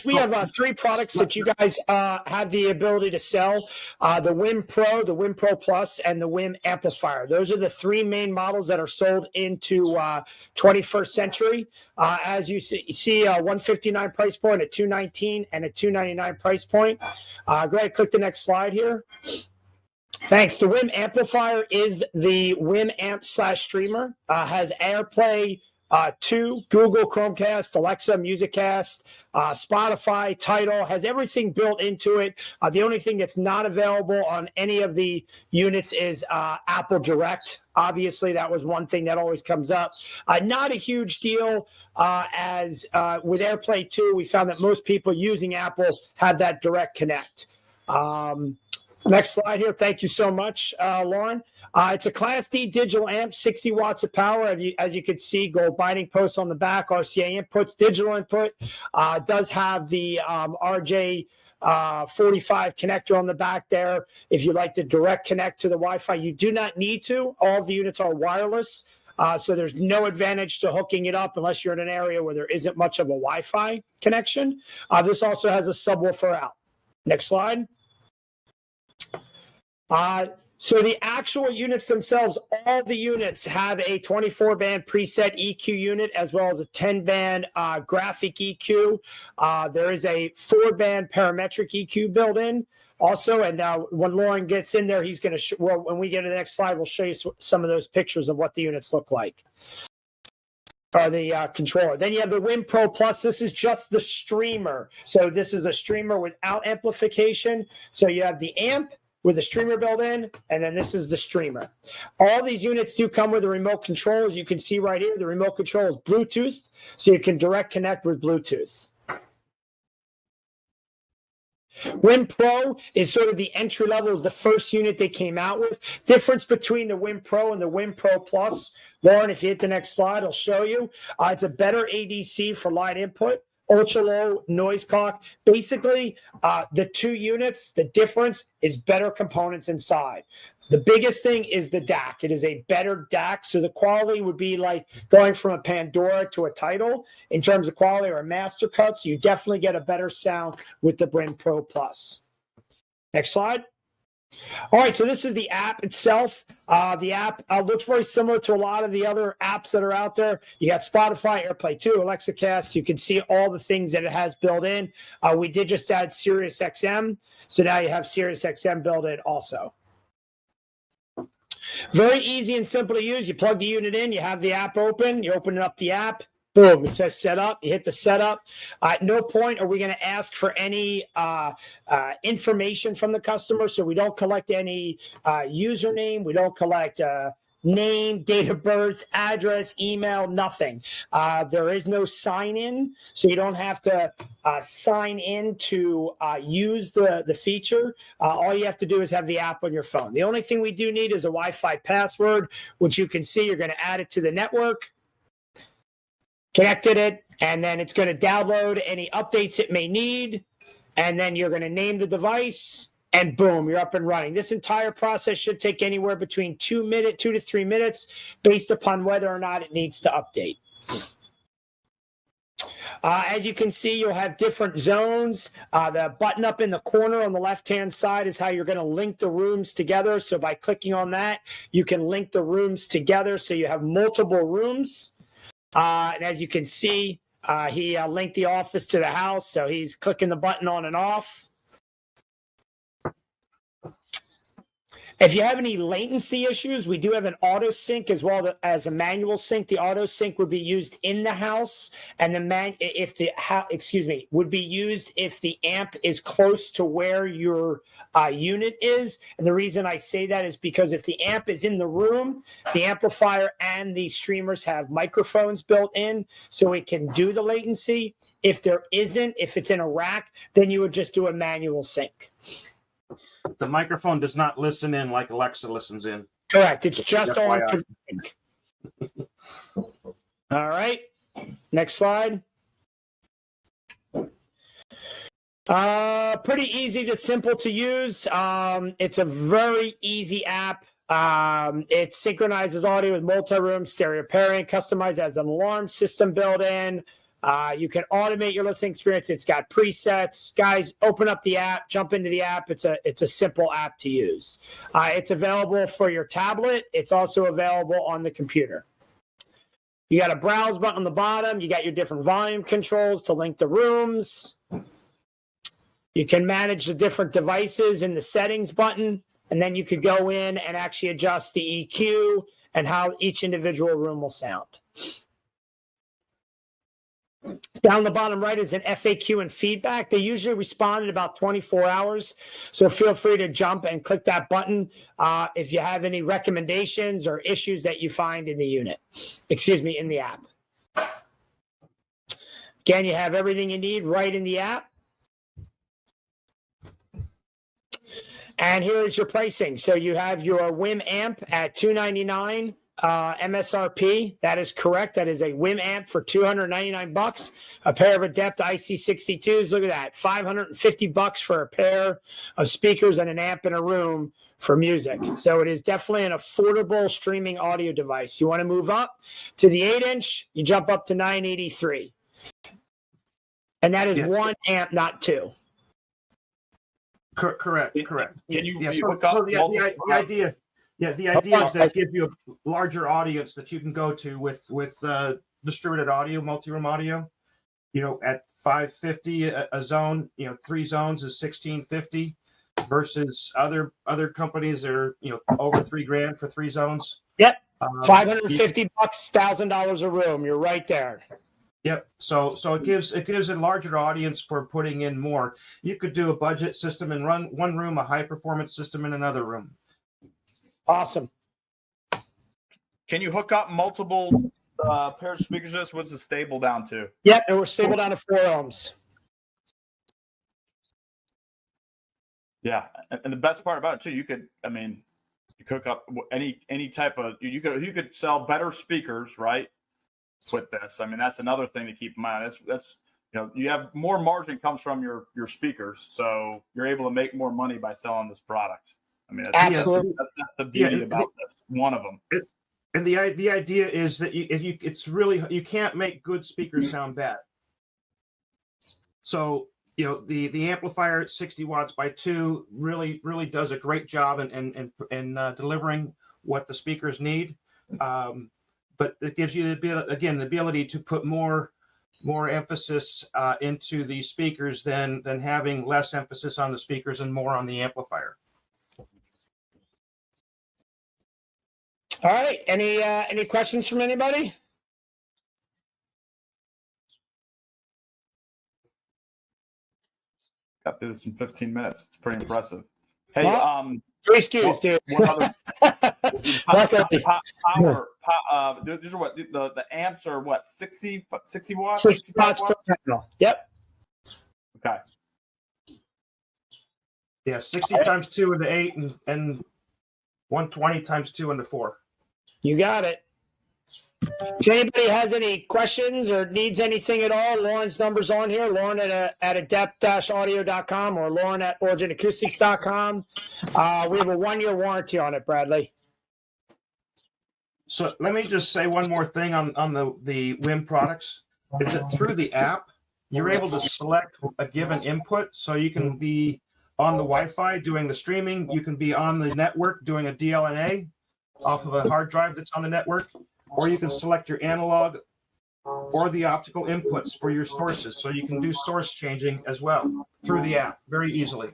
guys, we have 3 products that you guys have the ability to sell. The WiiM Pro, the WiiM Pro Plus, and the WiiM Amplifier. Those are the 3 main models that are sold into 21st Century. As you see, a $159 price point, a $219, and a $299 price point. Go ahead, click the next slide here. Thanks. The WiiM Amplifier is the WiiM Amp / Streamer. Has AirPlay 2, Google Chromecast, Alexa Musiccast, Spotify, Tidal, has everything built into it. The only thing that's not available on any of the units is Apple Direct. Obviously, that was one thing that always comes up. Not a huge deal as with AirPlay 2, we found that most people using Apple have that direct connect. Next slide here. Thank you so much, Lauren. It's a Class D digital amp, 60 watts of power. As you can see, gold binding posts on the back, RCA inputs, digital input. Does have the RJ45 connector on the back there. If you'd like to direct connect to the Wi-Fi, you do not need to. All of the units are wireless. So there's no advantage to hooking it up unless you're in an area where there isn't much of a Wi-Fi connection. This also has a subwoofer out. Next slide. So the actual units themselves, all the units have a 24-band preset EQ unit as well as a 10-band graphic EQ. There is a 4-band parametric EQ built in also. And when Lauren gets in there, he's going to, when we get to the next slide, we'll show you some of those pictures of what the units look like. Or the controller. Then you have the WiiM Pro Plus. This is just the streamer. So this is a streamer without amplification. So you have the amp with a streamer built in, and then this is the streamer. All these units do come with a remote control. As you can see right here, the remote control is Bluetooth, so you can direct connect with Bluetooth. WiiM Pro is sort of the entry level, is the first unit they came out with. Difference between the WiiM Pro and the WiiM Pro Plus. Lauren, if you hit the next slide, I'll show you. It's a better ADC for line input. Ultra low noise clock. Basically, the 2 units, the difference is better components inside. The biggest thing is the DAC. It is a better DAC, so the quality would be like going from a Pandora to a Tidal in terms of quality, or a Master Cut, so you definitely get a better sound with the WiiM Pro Plus. Next slide. All right, so this is the app itself. The app looks very similar to a lot of the other apps that are out there. You got Spotify, AirPlay 2, Alexa Cast. You can see all the things that it has built in. We did just add SiriusXM, so now you have SiriusXM built in also. Very easy and simple to use. You plug the unit in, you have the app open, you open up the app. Boom, it says set up. You hit the setup. At no point are we going to ask for any information from the customer. So we don't collect any username. We don't collect name, date of birth, address, email, nothing. There is no sign in. So you don't have to sign in to use the feature. All you have to do is have the app on your phone. The only thing we do need is a Wi-Fi password, which you can see. You're going to add it to the network. Connected it, and then it's going to download any updates it may need, and then you're going to name the device, and boom, you're up and running. This entire process should take anywhere between 2 to 3 minutes based upon whether or not it needs to update. As you can see, you'll have different zones. The button up in the corner on the left-hand side is how you're going to link the rooms together. So by clicking on that, you can link the rooms together so you have multiple rooms. And as you can see, he linked the office to the house, so he's clicking the button on and off. If you have any latency issues, we do have an auto sync as well as a manual sync. The auto sync would be used in the house, and would be used if the amp is close to where your unit is. And the reason I say that is because if the amp is in the room, the amplifier and the streamers have microphones built in, so it can do the latency. If there isn't, if it's in a rack, then you would just do a manual sync. The microphone does not listen in like Alexa listens in. Correct. It's just on for sync. All right. Next slide. Pretty easy to simple to use. It's a very easy app. It synchronizes audio with multi-room stereo pairing, customized as an alarm system built in. You can automate your listening experience. It's got presets. Guys, open up the app, jump into the app. It's a simple app to use. It's available for your tablet. It's also available on the computer. You got a browse button on the bottom. You got your different volume controls to link the rooms. You can manage the different devices in the settings button, and then you could go in and actually adjust the EQ and how each individual room will sound. Down the bottom right is an FAQ and feedback. They usually respond in about 24 hours. So feel free to jump and click that button if you have any recommendations or issues that you find in the unit. In the app. Again, you have everything you need right in the app. And here is your pricing. So you have your WiiM amp at $299 MSRP. That is correct. That is a WiiM amp for $299. A pair of Adept IC62s. Look at that. $550 for a pair of speakers and an amp in a room for music. So it is definitely an affordable streaming audio device. You want to move up to the 8-inch, you jump up to $983. And that is one amp, not two. Correct. Can you hook up the idea is that give you a larger audience that you can go to with distributed audio, multi-room audio. At $550 a zone, 3 zones is $1,650 versus other companies that are over $3,000 for 3 zones. Yep, $550, $1,000 a room. You're right there. Yep. So it gives a larger audience for putting in more. You could do a budget system and run one room, a high performance system in another room. Awesome. Can you hook up multiple pairs of speakers? What's the stable down to? Yep, and we're stable down to 4 ohms. Yeah, and the best part about it too, you could hook up any type of you could sell better speakers, right? With this, that's another thing to keep in mind. That's you have more margin comes from your speakers, so you're able to make more money by selling this product. Absolutely. That's the beauty about this. One of them. And the idea is that you can't make good speakers sound bad. So the amplifier at 60 watts by 2 really does a great job in delivering what the speakers need. But it gives you the ability to put more emphasis into the speakers than having less emphasis on the speakers and more on the amplifier. All right. Any questions from anybody? Got through this in 15 minutes. It's pretty impressive. Hey, well, 3 SKUs, dude. What other power? These are what the amps are. What 60 watts? 60 watts per panel. Yep. Okay. Yeah, 60 times 2 into 8 and 120 times 2 into 4. You got it. If anybody has any questions or needs anything at all, Lauren's number's on here. Lauren at adept-audio.com or Lauren at originacoustics.com. We have a 1-year warranty on it, Bradley. So let me just say one more thing on the WiiM products. Is that through the app, you're able to select a given input, so you can be on the Wi-Fi doing the streaming. You can be on the network doing a DLNA off of a hard drive that's on the network. Or you can select your analog or the optical inputs for your sources. So you can do source changing as well through the app very easily.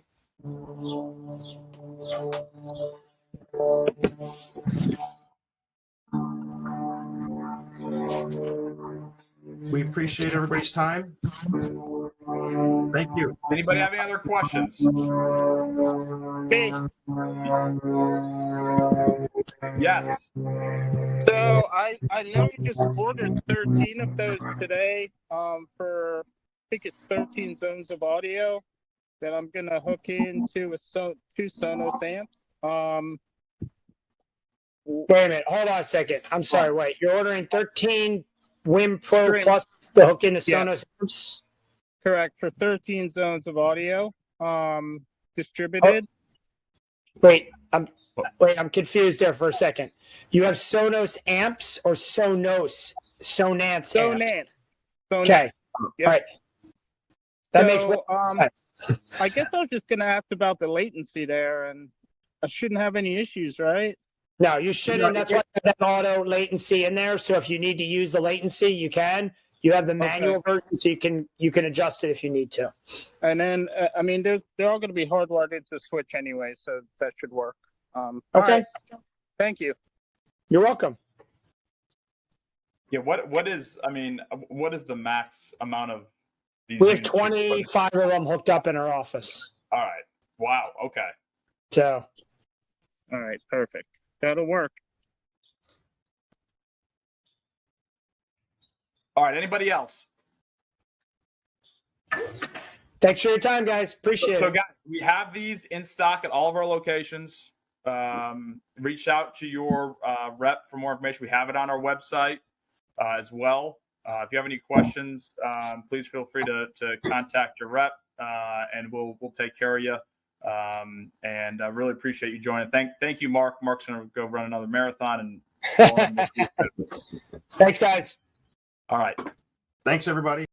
We appreciate everybody's time. Thank you. Anybody have any other questions? Me. Yes. So I literally just ordered 13 of those today for, I think it's 13 zones of audio that I'm going to hook into with 2 Sonos amps. Wait a minute. Hold on a second. I'm sorry. Wait. You're ordering 13 WiiM Pro Stream. Plus to hook into Yes. Sonos amps? Correct, for 13 zones of audio distributed. Wait, I'm confused there for a second. You have Sonos amps or Sonance? Sonance. Okay. Yep. All right. That makes So, sense. I guess I was just going to ask about the latency there, and I shouldn't have any issues, right? No, you shouldn't. That's why I have that auto latency in there. So if you need to use the latency, you can. You have the manual version, so you can adjust it if you need to. And then, I mean, they're all going to be hardwired into the switch anyway, so that should work. All Okay. right. Thank you. You're welcome. Yeah. What is the max amount of these? We have units you can put in? 25 of them hooked up in our office. All right. Wow. Okay. So All right, perfect. That'll work. All right. Anybody else? thanks for your time, guys. Appreciate So, it. guys, we have these in stock at all of our locations. Reach out to your rep for more information. We have it on our website as well. If you have any questions, please feel free to contact your rep, and we'll take care of you. And I really appreciate you joining. Thank you, Mark. Mark's going to go run another marathon. And Thanks, guys. all right. Thanks, everybody.